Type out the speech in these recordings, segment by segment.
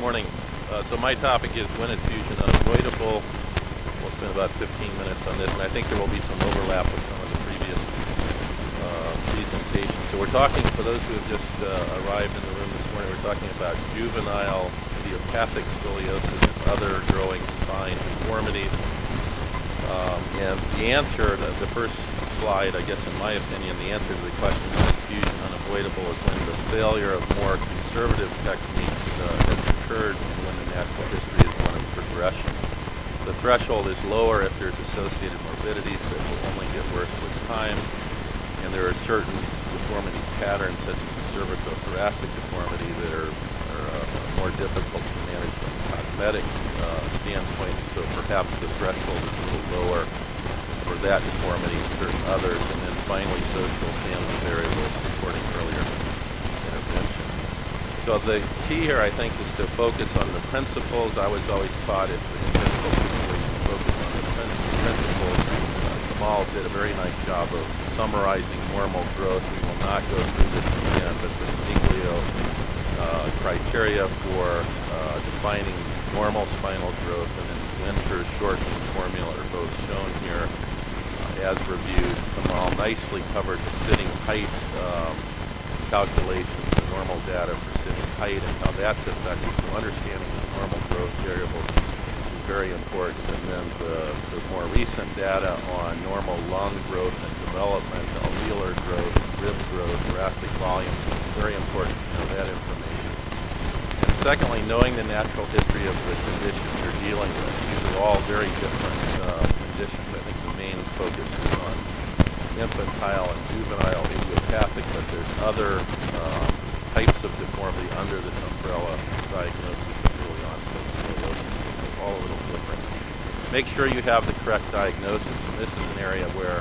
Morning. So my topic is, when is fusion unavoidable? We'll spend about 15 minutes on this, and I think there will be some overlap with some of the previous presentations. So we're talking, for those who have just arrived in the room this morning, we're talking about juvenile idiopathic scoliosis and other growing spine deformities. And the answer, the first slide, I guess in my opinion, the answer to the question, when is fusion unavoidable, is when the failure of more conservative techniques has occurred and when the natural history is one of progression. The threshold is lower if there's associated morbidities that will only get worse with time, and there are certain deformity patterns, such as the cervicothoracic deformity, that are more difficult to manage from a cosmetic standpoint, so perhaps the threshold is a little lower for that deformity, certain others, and then finally social family variables supporting earlier intervention. So the key here, I think, is to focus on the principles. I was always taught it's difficult to focus on the principles. Kamal did a very nice job of summarizing normal growth. We will not go through this again, but the nucleo criteria for defining normal spinal growth and then Winter's shortening formula are both shown here as reviewed. Kamal nicely covered the sitting height calculations, the normal data for sitting height and how that's affected. So understanding the normal growth variables is very important. And then the more recent data on normal lung growth and development, alveolar growth, rib growth, thoracic volume, is very important to know that information. And secondly, knowing the natural history of the conditions you're dealing with. These are all very different conditions. I think the main focus is on infantile and juvenile idiopathic, but there's other types of deformity under this umbrella diagnosis of early onset scoliosis. They're all a little different. Make sure you have the correct diagnosis, and this is an area where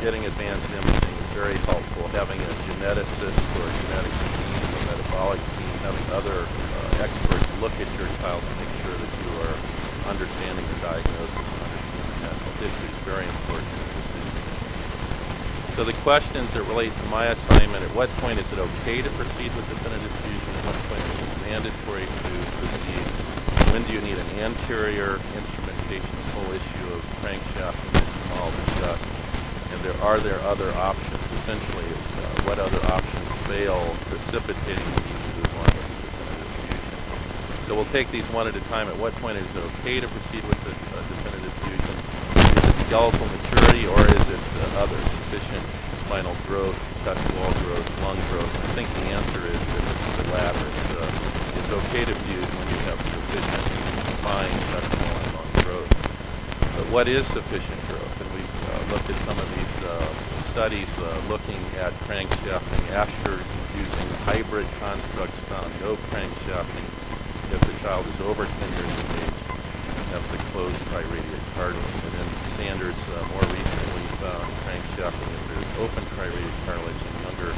getting advanced imaging is very helpful. Having a geneticist or a genetics team, a metabolic team, having other experts look at your child to make sure that you are understanding the diagnosis and understanding the natural history is very important in the decision. So the questions that relate to my assignment: at what point is it okay to proceed with definitive fusion? At what point is it mandatory to proceed? When do you need an anterior instrumentation? This whole issue of crankshaft that Kamal discussed. And are there other options? Essentially, what other options fail, precipitating the need to move on with definitive fusion? So we'll take these one at a time. At what point is it okay to proceed with the definitive fusion? Is it skeletal maturity, or is it other sufficient spinal growth, chest wall growth, lung growth? And I think the answer is that it's the latter. It's okay to fuse when you have sufficient spine, chest wall, and lung growth. But what is sufficient growth? And we've looked at some of these studies looking at crankshafting. Asher using hybrid constructs found no crankshafting if the child is over 10 years of age and has a closed triradiate cartilage. And then Sanders more recently found crankshafting if there's open triradiate cartilage and younger.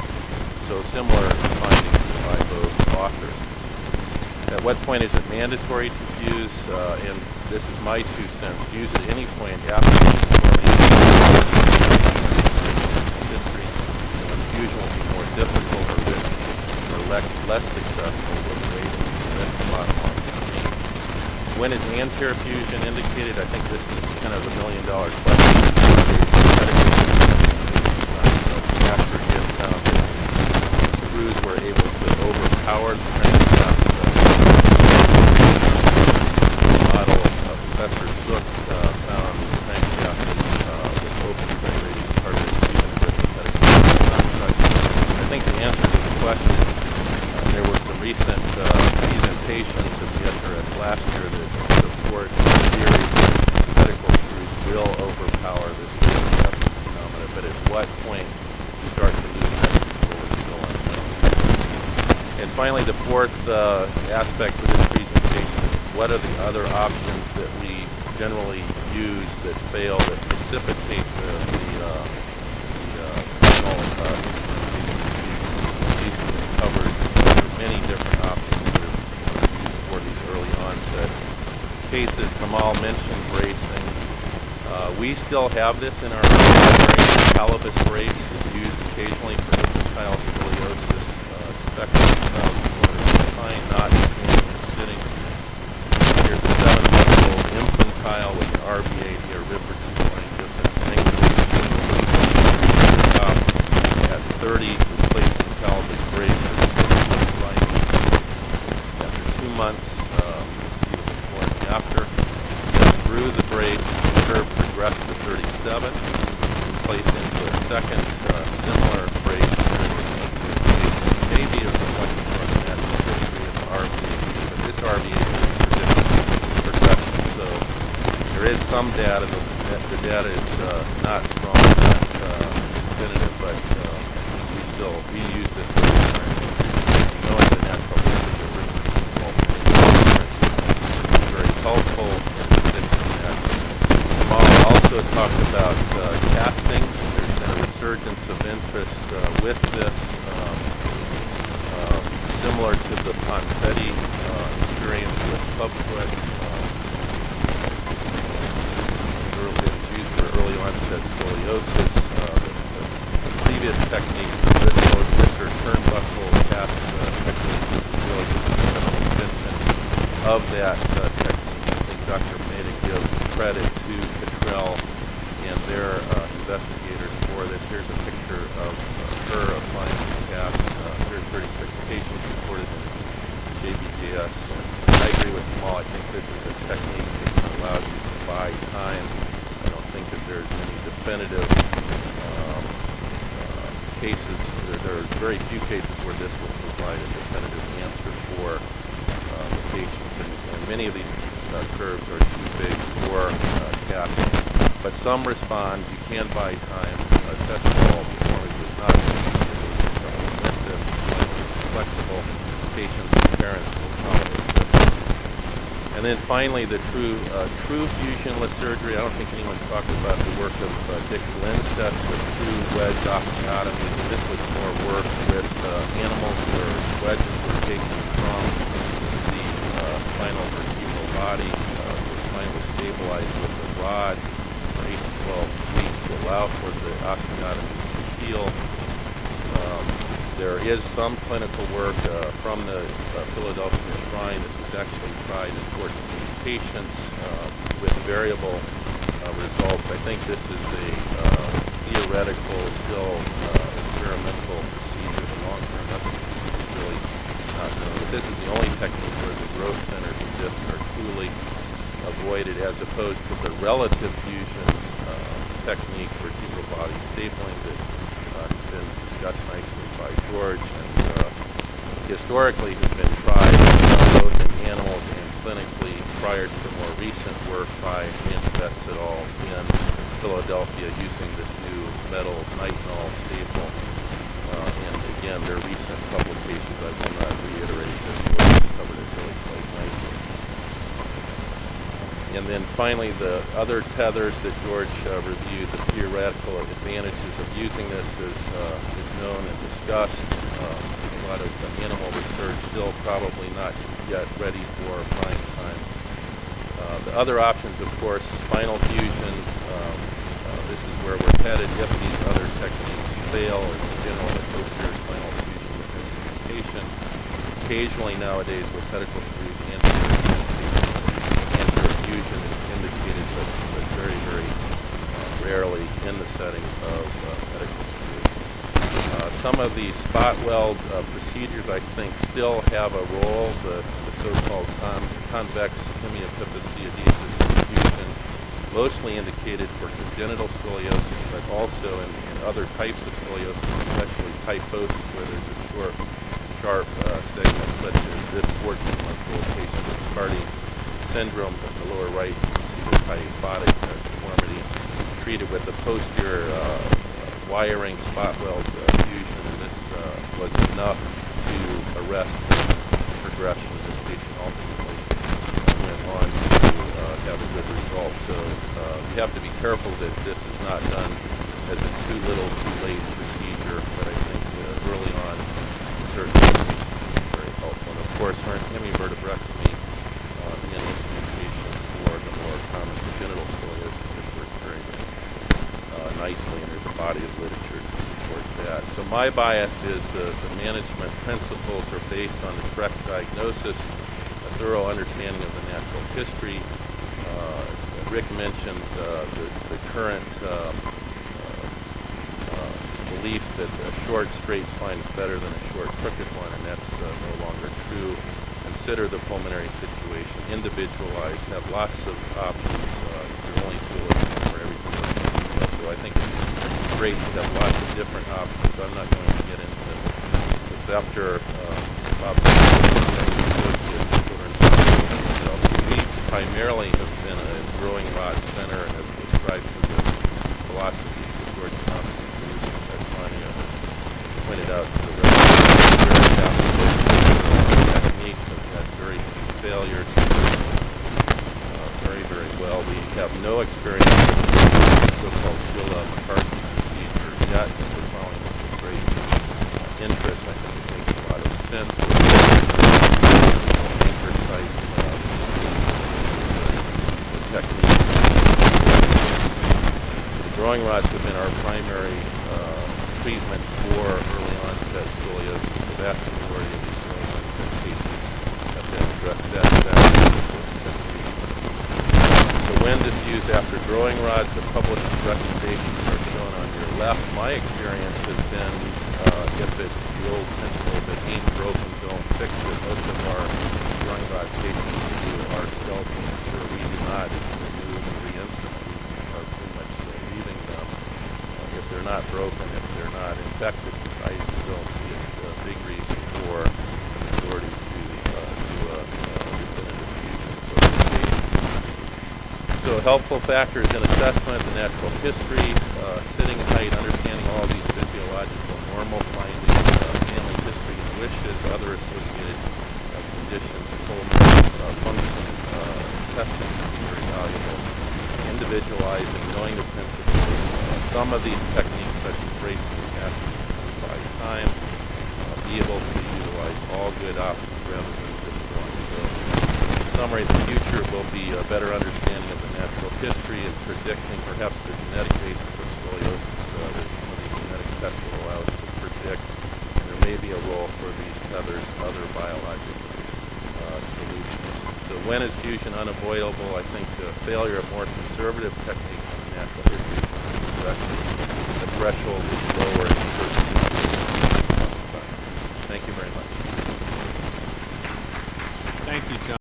So similar findings by both authors. At what point is it mandatory to fuse? And this is my 2 cents. Fuse at any point after history, when fusion will be more difficult or risky or less successful with raising. That's the bottom line. When is anterior fusion indicated? I think this is kind of the million-dollar question. After you found that the screws were able to overpower the crankshaft. Model of Professor Sook found crankshaft with open triradiate cartilage even with the metacarpal construct. I think the answer to the question, there were some recent presentations at the SRS last year that support the theory that medical screws will overpower this phenomena, but at what point you start to lose that control is still unknown. And finally, the fourth aspect of this presentation is what are the other options that we generally use that fail, that precipitate the final instrumentation covered many different options that are used for these early onset cases. Kamal mentioned bracing. We still have this in our brace. Pelvis brace is used occasionally for infantile scoliosis. It's effective in spine, not standing and sitting. some data. The data is not strong, not definitive, but we use this for knowing the natural history of river is very helpful in predicting that. Molly also talked about casting. There's been a resurgence of interest with this, similar to the Ponseti experience with clubfoot. It's used for early onset scoliosis. The previous technique, this or turnbuckle cast technique, this is really just an extension of that technique. I think Dr. Maida gives credit to Cottrell and their investigators for this. Here's a picture of her applying this cast. Here's 36 patients reported in JBJS. And I agree with Kamal. I think this is a technique that allows you to buy time. I don't think that there's any definitive cases. There are very few cases where this will provide a definitive answer for the patients. And many of these curves are too big for casting. But some respond. You can buy time. Test ball performance was not effective, flexible. Patients and parents will tolerate this. And then finally, the true fusionless surgery. I don't think anyone's talked about the work of Dick Lindstedt with true wedge osteotomies. And this was more work with animals where wedges were taken from the spinal vertebral body. The spine was stabilized with a rod for 8 to 12 weeks to allow for the osteotomies to heal. There is some clinical work from the Philadelphia Shrine. This was actually tried in 14 patients with variable results. I think this is a theoretical, still experimental procedure. The long-term efficacy is really not known. But this is the only technique where the growth centers of disc are truly avoided, as opposed to the relative fusion technique, vertebral body stapling, that has been discussed nicely by George, and historically has been tried both in animals and clinically prior to the more recent work by Randy Betts et al. In Philadelphia using this new metal nitinol staple. And again, their recent publications, I will not reiterate this, George covered it really quite nicely. And then finally, the other tethers that George reviewed, the theoretical advantages of using this is known and discussed. A lot of animal research still probably not yet ready for prime time. The other options, of course, spinal fusion. This is where we're headed if these other techniques fail. It's generally a posterior spinal fusion with instrumentation. Occasionally nowadays with pedicle screws, anterior fusion is indicated, but very, very rarely in the setting of pedicle screws. Some of the spot weld procedures, I think, still have a role. The so-called convex hemiepiphyseodesis fusion, mostly indicated for congenital scoliosis, but also in other types of scoliosis, especially kyphosis, where there's a short, sharp segment, such as this 14-month-old patient with Cardi syndrome. In the lower right, you can see the kyphotic deformity, treated with a posterior wiring spot weld fusion, and this was enough to arrest the progression. This patient ultimately went on to have a good result. So you have to be careful that this is not done as a too little, too late procedure, but I think early on in certain cases is very helpful. And of course, hemivertebrectomy in instrumentation for the more common congenital scoliosis has worked very nicely, and there's a body of literature to support that. So my bias is the management principles are based on the correct diagnosis, a thorough understanding of the natural history. Rick mentioned the current belief that a short straight spine is better than a short crooked one, and that's no longer true. Consider the pulmonary situation, individualized, have lots of options. You're only tools for everything else. So I think it's great to have lots of different options. I'm not going to get into this after we primarily have been a growing rod center and have prescribed for the philosophies that George Thompson used, as Tanya pointed out to the very techniques have had very few failures, very, very well. We have no experience with the so-called Shilla-McCarthy procedure yet, and we're following this with great interest. I think it makes a lot of sense with anchor sites, the techniques. The growing rods have been our primary treatment for early onset scoliosis. The vast majority of these early onset cases have been addressed satisfactorily with this technique. The wind is used after growing rods. The published recommendations are shown on your left. My experience has been if it's the old principle that ain't broken, don't fix it. Most of our growing rod patients who are skeletal mature, we do not remove and reinstrument. We are pretty much leaving them. If they're not broken, if they're not infected, I don't see a big reason for the majority to do a definitive fusion for those patients. So helpful factors in assessment, the natural history, sitting height, understanding all these physiological normal findings, family history and wishes, other associated conditions, pulmonary function testing is very valuable. Individualizing, knowing the principles. Some of these techniques, such as bracing and casting, 5 times, be able to utilize all good options rather than just one. So, in summary, the future will be a better understanding of the natural history and predicting perhaps the genetic basis of scoliosis that some of these genetic tests will allow us to predict. And there may be a role for these tethers and other biologic solutions. So when is fusion unavoidable? I think the failure of more conservative techniques in the natural history direction, the threshold is lower in certain Thank you very much. Thank you, John.